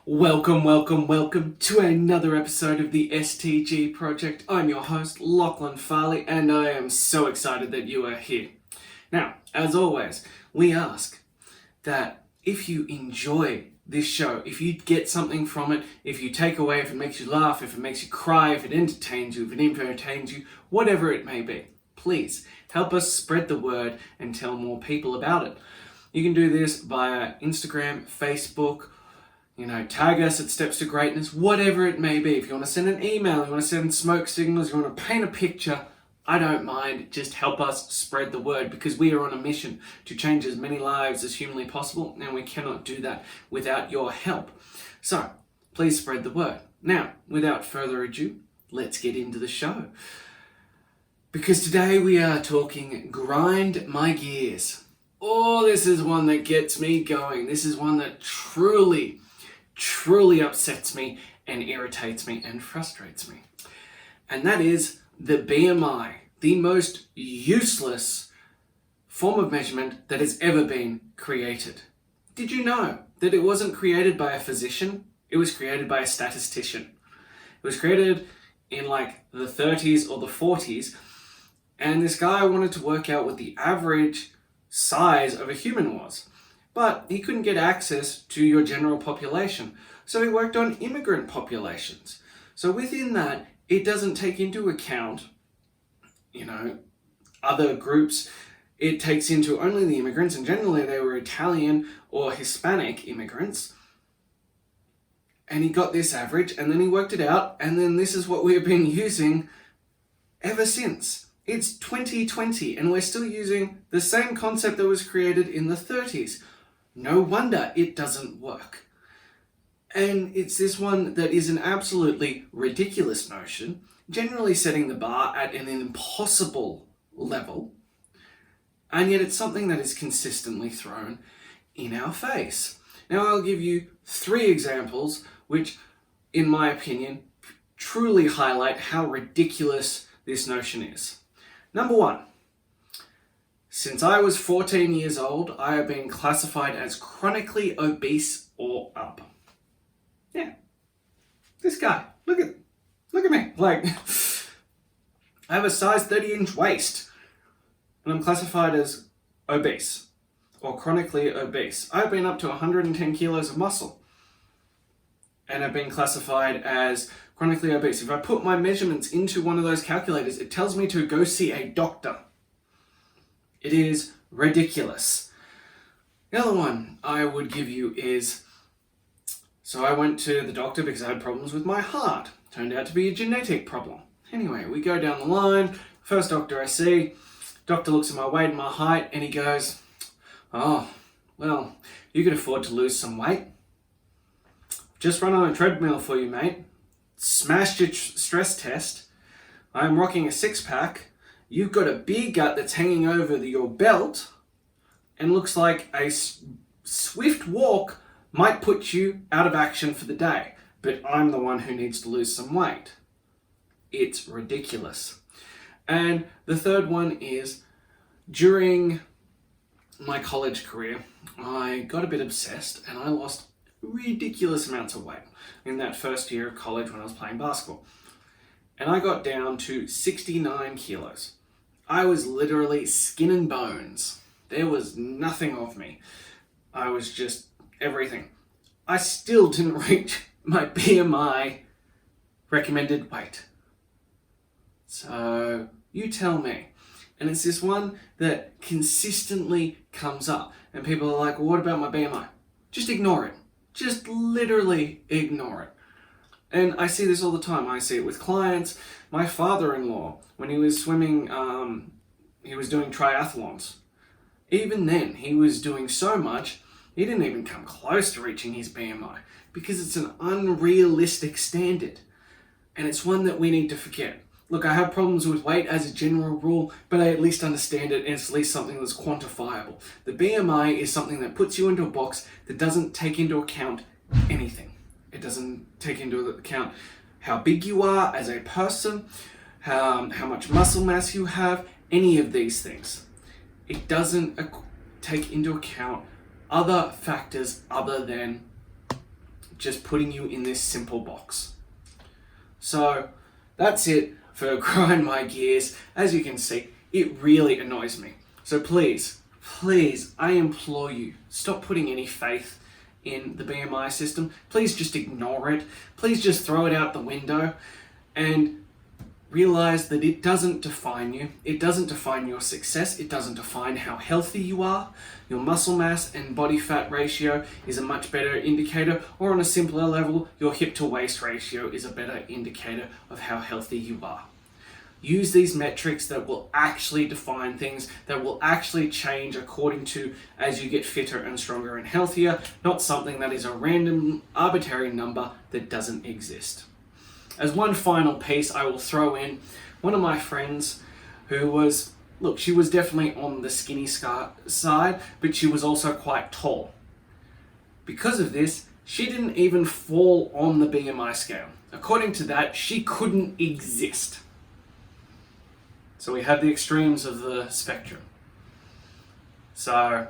Welcome to another episode of the STG project. I'm your host, Lachlan Farley, and I am so excited that you are here. Now, as always, we ask that if you enjoy this show, if you get something from it, if you take away, if it makes you laugh, if it makes you cry, if it entertains you, if it entertains you, whatever it may be, please help us spread the word and tell more people about it. You can do this via Instagram, Facebook, tag us at Steps to Greatness, whatever it may be. If you want to send an email, you want to send smoke signals, you want to paint a picture, I don't mind. Just help us spread the word, because we are on a mission to change as many lives as humanly possible, and we cannot do that without your help. So, please spread the word. Now, without further ado, let's get into the show. Because today we are talking grind my gears. Oh, this is one that gets me going. This is one that truly upsets me and irritates me and frustrates me. And that is the BMI, the most useless form of measurement that has ever been created. Did you know that it wasn't created by a physician? It was created by a statistician. It was created in like the 30s or the 40s, and this guy wanted to work out what the average size of a human was. But he couldn't get access to your general population. So he worked on immigrant populations. So within that, it doesn't take into account, other groups. It takes into only the immigrants, and generally they were Italian or Hispanic immigrants. And he got this average, and then he worked it out, and then this is what we have been using ever since. It's 2020, and we're still using the same concept that was created in the 30s. No wonder it doesn't work. And it's this one that is an absolutely ridiculous notion, generally setting the bar at an impossible level, and yet it's something that is consistently thrown in our face. Now, I'll give you 3 examples which, in my opinion, truly highlight how ridiculous this notion is. Number 1. Since I was 14 years old, I have been classified as chronically obese or up. Yeah. This guy. Look at me. Like, I have a size 30-inch waist, and I'm classified as obese or chronically obese. I've been up to 110 kilos of muscle, and I've been classified as chronically obese. If I put my measurements into one of those calculators, it tells me to go see a doctor. It is ridiculous. The other one I would give you is, so I went to the doctor because I had problems with my heart. Turned out to be a genetic problem. Anyway, we go down the line. First doctor I see, doctor looks at my weight and my height, and he goes, "Oh, well, you could afford to lose some weight. Just run on a treadmill for you, mate. Smashed your stress test. I'm rocking a 6-pack. You've got a beer gut that's hanging over your belt and looks like a swift walk might put you out of action for the day. But I'm the one who needs to lose some weight." It's ridiculous. And the third one is, during my college career, I got a bit obsessed and I lost ridiculous amounts of weight in that first year of college when I was playing basketball. And I got down to 69 kilos. I was literally skin and bones. There was nothing of me. I was just everything. I still didn't reach my BMI recommended weight. So you tell me. And it's this one that consistently comes up. And people are like, "Well, what about my BMI?" Just ignore it. Just literally ignore it. And I see this all the time. I see it with clients. My father-in-law, when he was swimming, he was doing triathlons. Even then, he was doing so much, he didn't even come close to reaching his BMI, because it's an unrealistic standard. And it's one that we need to forget. Look, I have problems with weight as a general rule, but I at least understand it, and it's at least something that's quantifiable. The BMI is something that puts you into a box that doesn't take into account anything. It doesn't take into account how big you are as a person, how much muscle mass you have, any of these things. It doesn't take into account other factors other than just putting you in this simple box. So that's it for grind my gears. As you can see, it really annoys me. So please, I implore you, stop putting any faith in the BMI system. Please just ignore it. Please just throw it out the window and realize that it doesn't define you. It doesn't define your success. It doesn't define how healthy you are. Your muscle mass and body fat ratio is a much better indicator, or on a simpler level, your hip to waist ratio is a better indicator of how healthy you are. Use these metrics that will actually define things, that will actually change according to as you get fitter and stronger and healthier, not something that is a random arbitrary number that doesn't exist. As one final piece, I will throw in one of my friends who was, she was definitely on the skinny side, but she was also quite tall. Because of this, she didn't even fall on the BMI scale. According to that, she couldn't exist. So we have the extremes of the spectrum. So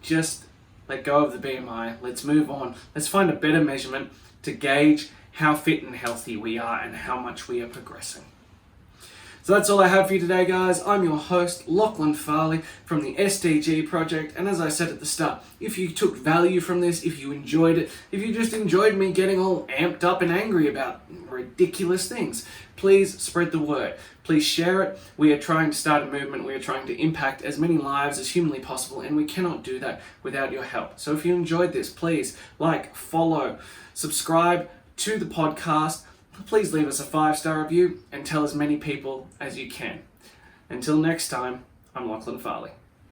just let go of the BMI. Let's move on. Let's find a better measurement to gauge how fit and healthy we are and how much we are progressing. So that's all I have for you today, guys. I'm your host, Lachlan Farley from the STG project. And as I said at the start, if you took value from this, if you enjoyed it, if you just enjoyed me getting all amped up and angry about ridiculous things, please spread the word. Please share it. We are trying to start a movement. We are trying to impact as many lives as humanly possible, and we cannot do that without your help. So if you enjoyed this, please like, follow, subscribe to the podcast. Please leave us a 5-star review and tell as many people as you can. Until next time, I'm Lachlan Farley.